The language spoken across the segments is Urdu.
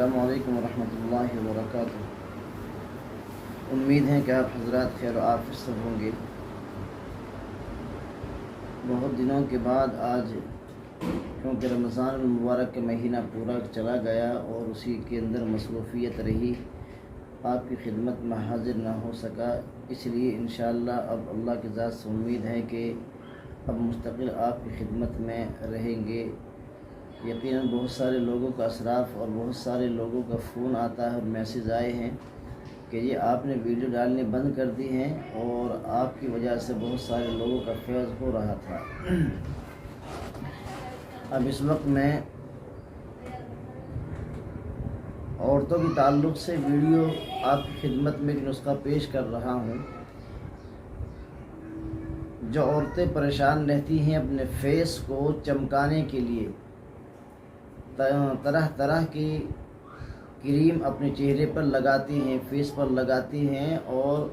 السلام علیکم ورحمۃ اللہ وبرکاتہ۔ امید ہے کہ آپ حضرات خیر و عافیت سے ہوں گے۔ بہت دنوں کے بعد آج کیونکہ رمضان المبارک کا مہینہ پورا چلا گیا اور اسی کے اندر مصروفیت رہی، آپ کی خدمت میں حاضر نہ ہو سکا، اس لیے انشاءاللہ اب اللہ کی ذات سے امید ہے کہ اب مستقل آپ کی خدمت میں رہیں گے۔ یقیناً بہت سارے لوگوں کا اثرات اور بہت سارے لوگوں کا فون آتا ہے اور میسیج آئے ہیں کہ یہ آپ نے ویڈیو ڈالنے بند کر دی ہیں اور آپ کی وجہ سے بہت سارے لوگوں کا فیض ہو رہا تھا۔ اب اس وقت میں عورتوں کے تعلق سے ویڈیو آپ کی خدمت میں ایک نسخہ پیش کر رہا ہوں۔ جو عورتیں پریشان رہتی ہیں اپنے فیس کو چمکانے کے لیے، طرح طرح کی کریم اپنے چہرے پر لگاتی ہیں، فیس پر لگاتی ہیں اور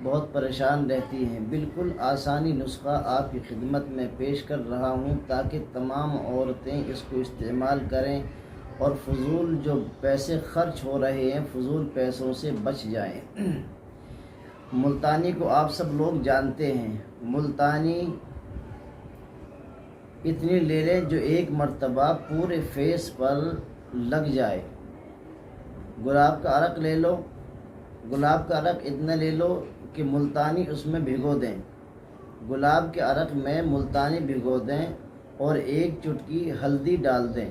بہت پریشان رہتی ہیں، بالکل آسانی نسخہ آپ کی خدمت میں پیش کر رہا ہوں تاکہ تمام عورتیں اس کو استعمال کریں اور فضول جو پیسے خرچ ہو رہے ہیں فضول پیسوں سے بچ جائیں۔ ملتانی کو آپ سب لوگ جانتے ہیں، ملتانی اتنی لے لیں جو ایک مرتبہ پورے فیس پر لگ جائے۔ گلاب کا عرق لے لو، گلاب کا عرق اتنا لے لو کہ ملتانی اس میں بھگو دیں، گلاب کے عرق میں ملتانی بھگو دیں اور ایک چٹکی ہلدی ڈال دیں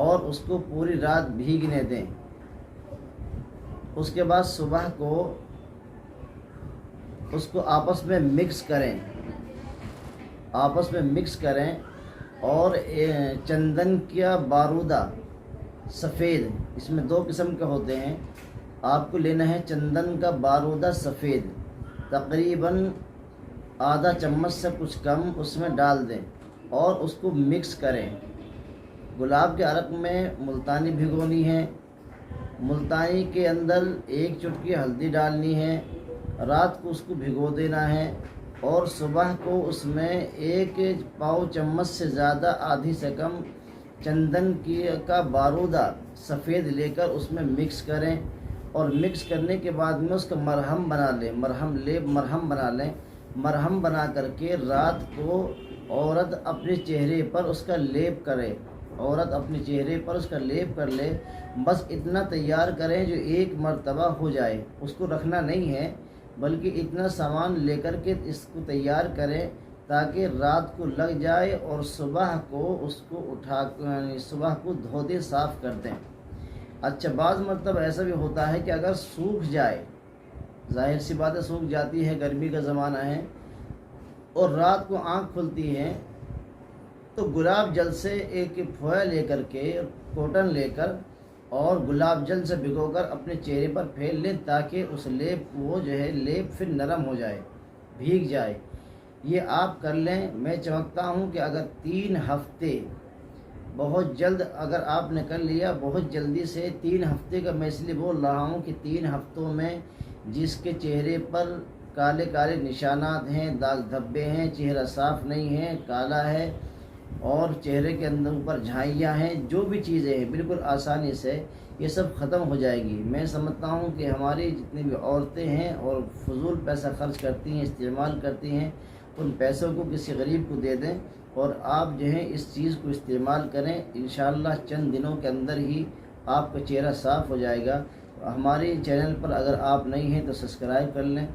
اور اس کو پوری رات بھیگنے دیں۔ اس کے بعد صبح کو اس کو آپس میں مکس کریں اور چندن کا بارودہ سفید، اس میں دو قسم کے ہوتے ہیں، آپ کو لینا ہے چندن کا بارودہ سفید، تقریباً آدھا چمچ سے کچھ کم اس میں ڈال دیں اور اس کو مکس کریں۔ گلاب کے عرق میں ملتانی بھگونی ہے، ملتانی کے اندر ایک چٹکی ہلدی ڈالنی ہے، رات کو اس کو بھگو دینا ہے اور صبح کو اس میں ایک پاؤ چمچ سے زیادہ، آدھی سے کم چندن کا بارودہ سفید لے کر اس میں مکس کریں اور مکس کرنے کے بعد میں اس کا مرہم بنا لیں، مرہم بنا کر کے رات کو عورت اپنے چہرے پر اس کا لیپ کرے، کر لے۔ بس اتنا تیار کریں جو ایک مرتبہ ہو جائے، اس کو رکھنا نہیں ہے بلکہ اتنا سامان لے کر کے اس کو تیار کریں تاکہ رات کو لگ جائے اور صبح کو اس کو صبح کو دھو دیں، صاف کر دیں۔ اچھا، بعض مرتبہ ایسا بھی ہوتا ہے کہ اگر سوکھ جائے، ظاہر سی بات ہے سوکھ جاتی ہے، گرمی کا زمانہ ہے اور رات کو آنکھ کھلتی ہے تو گلاب جل سے ایک پھویا لے کر کے، کاٹن لے کر اور گلاب جل سے بھگو کر اپنے چہرے پر پھیر لیں تاکہ اس لیپ پھر نرم ہو جائے، بھیگ جائے۔ یہ آپ کر لیں۔ میں چمکتا ہوں کہ اگر 3 ہفتے بہت جلد اگر آپ نے کر لیا، بہت جلدی سے 3 ہفتے کا، میں اس لیے بول رہا ہوں کہ 3 ہفتوں میں جس کے چہرے پر کالے کالے نشانات ہیں، داغ دھبے ہیں، چہرہ صاف نہیں ہے، کالا ہے اور چہرے کے اندر اوپر جھائیاں ہیں، جو بھی چیزیں ہیں بالکل آسانی سے یہ سب ختم ہو جائے گی۔ میں سمجھتا ہوں کہ ہماری جتنی بھی عورتیں ہیں اور فضول پیسہ خرچ کرتی ہیں، استعمال کرتی ہیں، ان پیسوں کو کسی غریب کو دے دیں اور آپ اس چیز کو استعمال کریں، انشاءاللہ چند دنوں کے اندر ہی آپ کا چہرہ صاف ہو جائے گا۔ ہمارے چینل پر اگر آپ نہیں ہیں تو سبسکرائب کر لیں،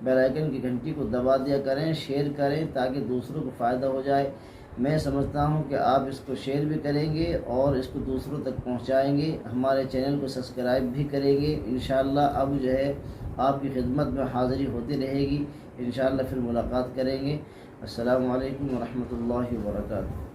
بیل آئیکن کی گھنٹی کو دبا دیا کریں، شیئر کریں تاکہ دوسروں کو فائدہ ہو جائے۔ میں سمجھتا ہوں کہ آپ اس کو شیئر بھی کریں گے اور اس کو دوسروں تک پہنچائیں گے، ہمارے چینل کو سبسکرائب بھی کریں گے۔ انشاءاللہ اب آپ کی خدمت میں حاضری ہوتی رہے گی، انشاءاللہ پھر ملاقات کریں گے۔ السلام علیکم ورحمۃ اللہ وبرکاتہ۔